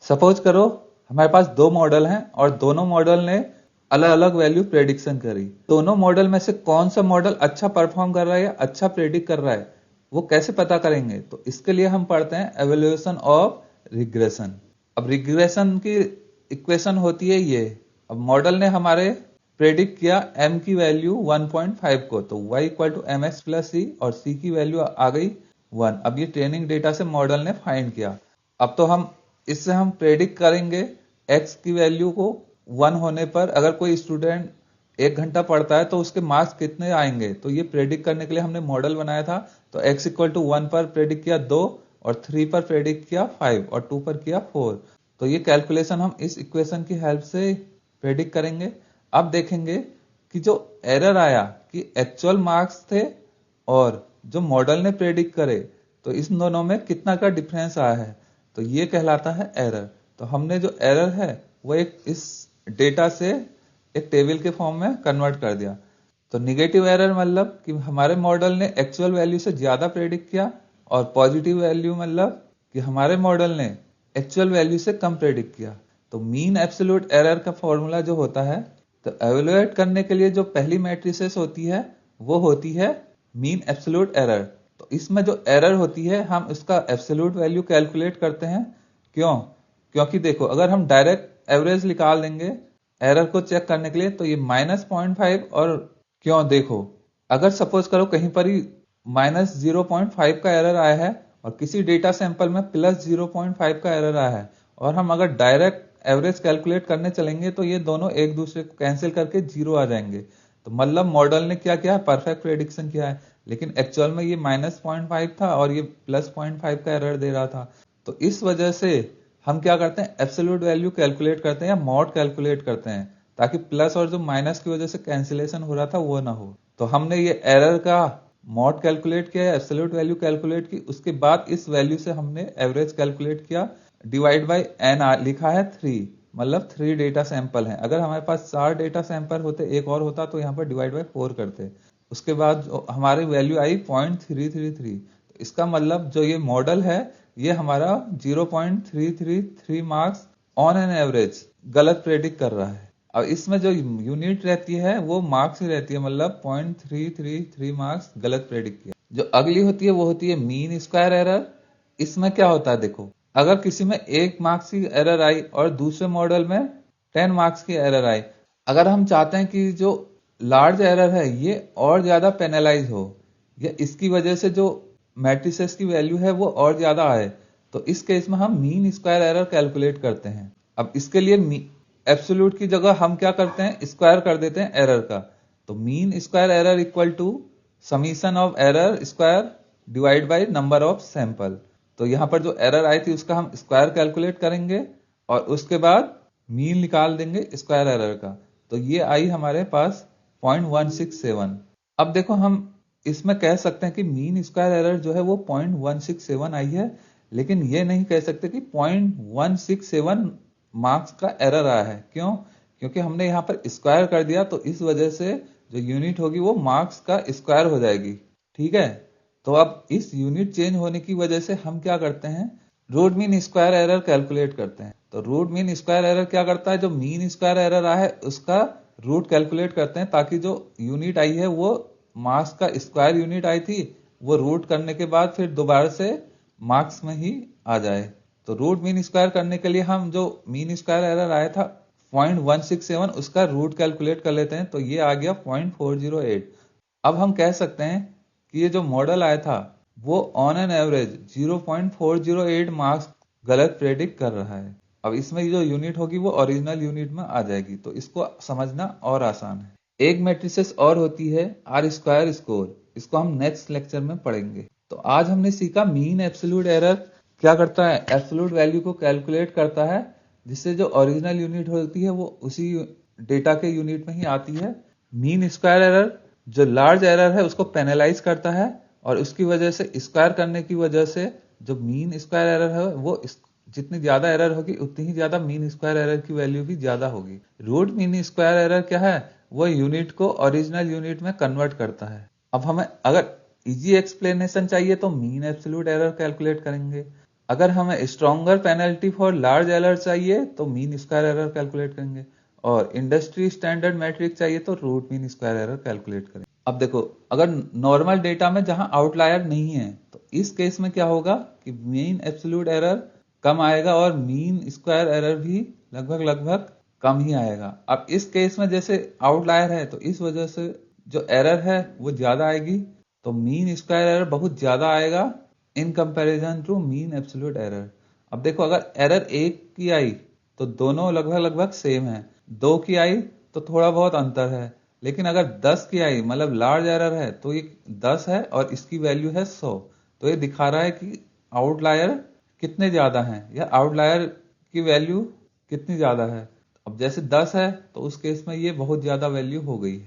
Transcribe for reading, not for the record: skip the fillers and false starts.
Suppose करो हमारे पास दो मॉडल हैं और दोनों मॉडल ने अलग अलग वैल्यू प्रेडिक्शन करी। दोनों मॉडल में से कौन सा मॉडल अच्छा परफॉर्म कर रहा है या अच्छा प्रेडिक्ट कर रहा है वो कैसे पता करेंगे? तो इसके लिए हम पढ़ते हैं एवेल्यूएशन ऑफ रिग्रेशन। अब रिग्रेशन की इक्वेशन होती है ये। अब मॉडल ने हमारे प्रेडिक्ट किया m की वैल्यू 1.5 को, तो y equal to m x plus c और c की वैल्यू आ गई 1। अब ये ट्रेनिंग डेटा से मॉडल ने फाइंड किया। अब तो इससे हम प्रेडिक्ट करेंगे x की वैल्यू को 1 होने पर अगर कोई स्टूडेंट 1 घंटा पढ़ता है तो उसके मार्क्स कितने आएंगे। तो ये प्रेडिक्ट करने के लिए हमने मॉडल बनाया था। तो x इक्वल टू 1 पर प्रेडिक्ट किया 2 और 3 पर प्रेडिक्ट किया 5 और 2 पर किया 4। तो ये कैलकुलेशन हम इस इक्वेशन की हेल्प से प्रेडिक्ट करेंगे। अब देखेंगे कि जो एरर आया कि एक्चुअल मार्क्स थे और जो मॉडल ने प्रेडिक्ट करे तो इस दोनों में कितना का डिफरेंस आया है, तो ये कहलाता है एरर। तो हमने जो एरर है वो इस डेटा से एक टेबल के फॉर्म में कन्वर्ट कर दिया। तो निगेटिव एरर मतलब कि हमारे मॉडल ने एक्चुअल वैल्यू से ज्यादा प्रेडिक्ट किया और पॉजिटिव वैल्यू मतलब कि हमारे मॉडल ने एक्चुअल वैल्यू से कम प्रेडिक्ट किया। तो मीन एब्सोल्यूट एरर का फॉर्मूला जो होता है, तो एवेलुएट करने के लिए जो पहली मैट्रिसेस होती है वो होती है मीन एब्सोल्यूट एरर। तो इसमें जो एरर होती है हम उसका एब्सोल्यूट वैल्यू कैलकुलेट करते हैं। क्यों? क्योंकि देखो अगर हम डायरेक्ट एवरेज निकाल देंगे एरर को चेक करने के लिए तो ये -0.5 और क्यों देखो अगर सपोज करो कहीं पर ही -0.5 का एरर आया है और किसी डेटा सैंपल में +0.5 का एरर आया है और हम अगर डायरेक्ट एवरेज कैलकुलेट करने चलेंगे तो ये दोनों एक दूसरे को कैंसिल करके 0 आ जाएंगे। तो मतलब मॉडल ने क्या किया है, परफेक्ट प्रेडिक्शन किया है, लेकिन एक्चुअल में ये -0.5 था और ये +0.5 का एरर दे रहा था। तो इस वजह से हम क्या करते हैं, एब्सोल्यूट वैल्यू कैलकुलेट करते हैं या मॉड कैलकुलेट करते हैं ताकि प्लस और जो माइनस की वजह से कैंसिलेशन हो रहा था वो ना हो। तो हमने ये एरर का मॉड कैलकुलेट किया, एब्सोल्यूट वैल्यू कैलकुलेट की, उसके बाद इस वैल्यू से हमने एवरेज कैलकुलेट किया। डिवाइड बाई एन लिखा है 3, मतलब 3 डेटा सैंपल हैं। अगर हमारे पास 4 डेटा सैंपल होते, एक और होता तो यहाँ पर डिवाइड बाई 4 करते। उसके बाद हमारी वैल्यू आई 0.333। तो इसका मतलब जो ये मॉडल है ये हमारा 0.333 मार्क्स ऑन एन एवरेज गलत प्रेडिक्ट कर रहा है। अब इसमें जो यूनिट रहती है वो मार्क्स ही रहती है, मतलब 0.333 मार्क्स गलत प्रेडिक्ट किया। जो अगली होती है वो होती है मीन स्क्वायर एरर। इसमें क्या होता है, देखो अगर किसी में 1 मार्क्स की एरर आई और दूसरे मॉडल में 10 मार्क्स की एरर आई, अगर हम चाहते हैं कि जो लार्ज एरर है ये और ज्यादा पेनलाइज हो या इसकी वजह से जो मैट्रिसेस की वैल्यू है वो और ज्यादा आए, तो इस केस में हम मीन स्क्वायर एरर कैलकुलेट करते हैं। अब इसके लिए एब्सोल्यूट की जगह हम क्या करते हैं, स्क्वायर कर देते हैं एरर का। तो mean square error equal to summation of error square divide by number of sample. तो यहां पर जो एरर आई थी उसका हम स्क्वायर कैलकुलेट करेंगे और उसके बाद मीन निकाल देंगे स्क्वायर एरर का। तो ये आई हमारे पास 0.167। अब देखो हम इसमें कह सकते हैं कि मीन स्क्वायर एरर जो है वो 0.167 आई है, लेकिन ये नहीं कह सकते कि 0.167 मार्क्स का एरर आया है। क्यों? क्योंकि हमने यहाँ पर स्क्वायर कर दिया, तो इस वजह से जो यूनिट होगी वो मार्क्स का स्क्वायर हो जाएगी। ठीक है, तो अब इस यूनिट चेंज होने की वजह से हम क्या करते हैं, root mean square error calculate करते हैं। तो रूट मीन स्क्वायर एरर क्या करता है, जो मीन स्क्वायर एरर आया है उसका रूट कैलकुलेट करते हैं ताकि जो यूनिट आई है वो मार्क्स का स्क्वायर यूनिट आई थी वो रूट करने के बाद फिर दोबारा से मार्क्स में ही आ जाए। तो रूट मीन स्क्वायर करने के लिए हम जो मीन स्क्वायर एरर आया था 0.167 उसका रूट कैलकुलेट कर लेते हैं, तो ये आ गया 0.408। अब हम कह सकते हैं कि ये जो मॉडल आया था वो ऑन एन एवरेज 0.408 मार्क्स गलत प्रेडिक्ट कर रहा है। अब इसमें जो यूनिट होगी वो ओरिजिनल यूनिट में आ जाएगी, तो इसको समझना और आसान है। एक मैट्रिसेस और होती है आर स्क्वायर स्कोर, इसको हम नेक्स्ट लेक्चर में पढ़ेंगे। तो आज हमने सीखा मीन एब्सोल्यूट एरर क्या करता है, एब्सोल्यूट वैल्यू को कैलकुलेट करता है जिससे जो ओरिजिनल यूनिट होती है वो उसी डेटा के यूनिट में ही आती है। मीन स्क्वायर एरर जो लार्ज एरर है उसको पेनलाइज करता है और उसकी वजह से स्क्वायर करने की वजह से जो मीन स्क्वायर एरर है वो जितनी ज्यादा एरर होगी उतनी ही ज्यादा मीन स्क्वायर एरर की वैल्यू भी ज्यादा होगी। रूट मीन स्क्वायर एरर क्या है, वो यूनिट को ओरिजिनल यूनिट में कन्वर्ट करता है। अब हमें अगर इजी एक्सप्लेनेशन चाहिए तो मीन एब्सोल्यूट एरर कैलकुलेट करेंगे, अगर हमें stronger penalty for large error चाहिए तो मीन स्क्वायर एरर कैलकुलेट करेंगे, और इंडस्ट्री स्टैंडर्ड मैट्रिक चाहिए तो root mean square error calculate करेंगे। अब देखो, अगर नॉर्मल डेटा में जहां आउटलायर नहीं है तो इस केस में क्या होगा कि मीन एब्सोल्यूट एरर कम आएगा और मीन स्क्वायर एरर भी लगभग लगभग कम ही आएगा। अब इस केस में जैसे आउटलायर है तो इस वजह से जो एरर है वो ज्यादा आएगी, तो मीन स्क्वायर एरर बहुत ज्यादा आएगा in comparison to mean absolute error. अब देखो, अगर एरर एक की आई तो दोनों लगभग लगभग सेम है, दो की आई तो थोड़ा बहुत अंतर है, लेकिन अगर 10 की आई मतलब लार्ज एरर है तो ये 10 है और इसकी वैल्यू है 100, तो ये दिखा रहा है कि आउटलायर कितने ज्यादा हैं या आउटलायर की वैल्यू कितनी ज्यादा है। अब जैसे 10 है तो उस केस में ये बहुत ज्यादा वैल्यू हो गई है।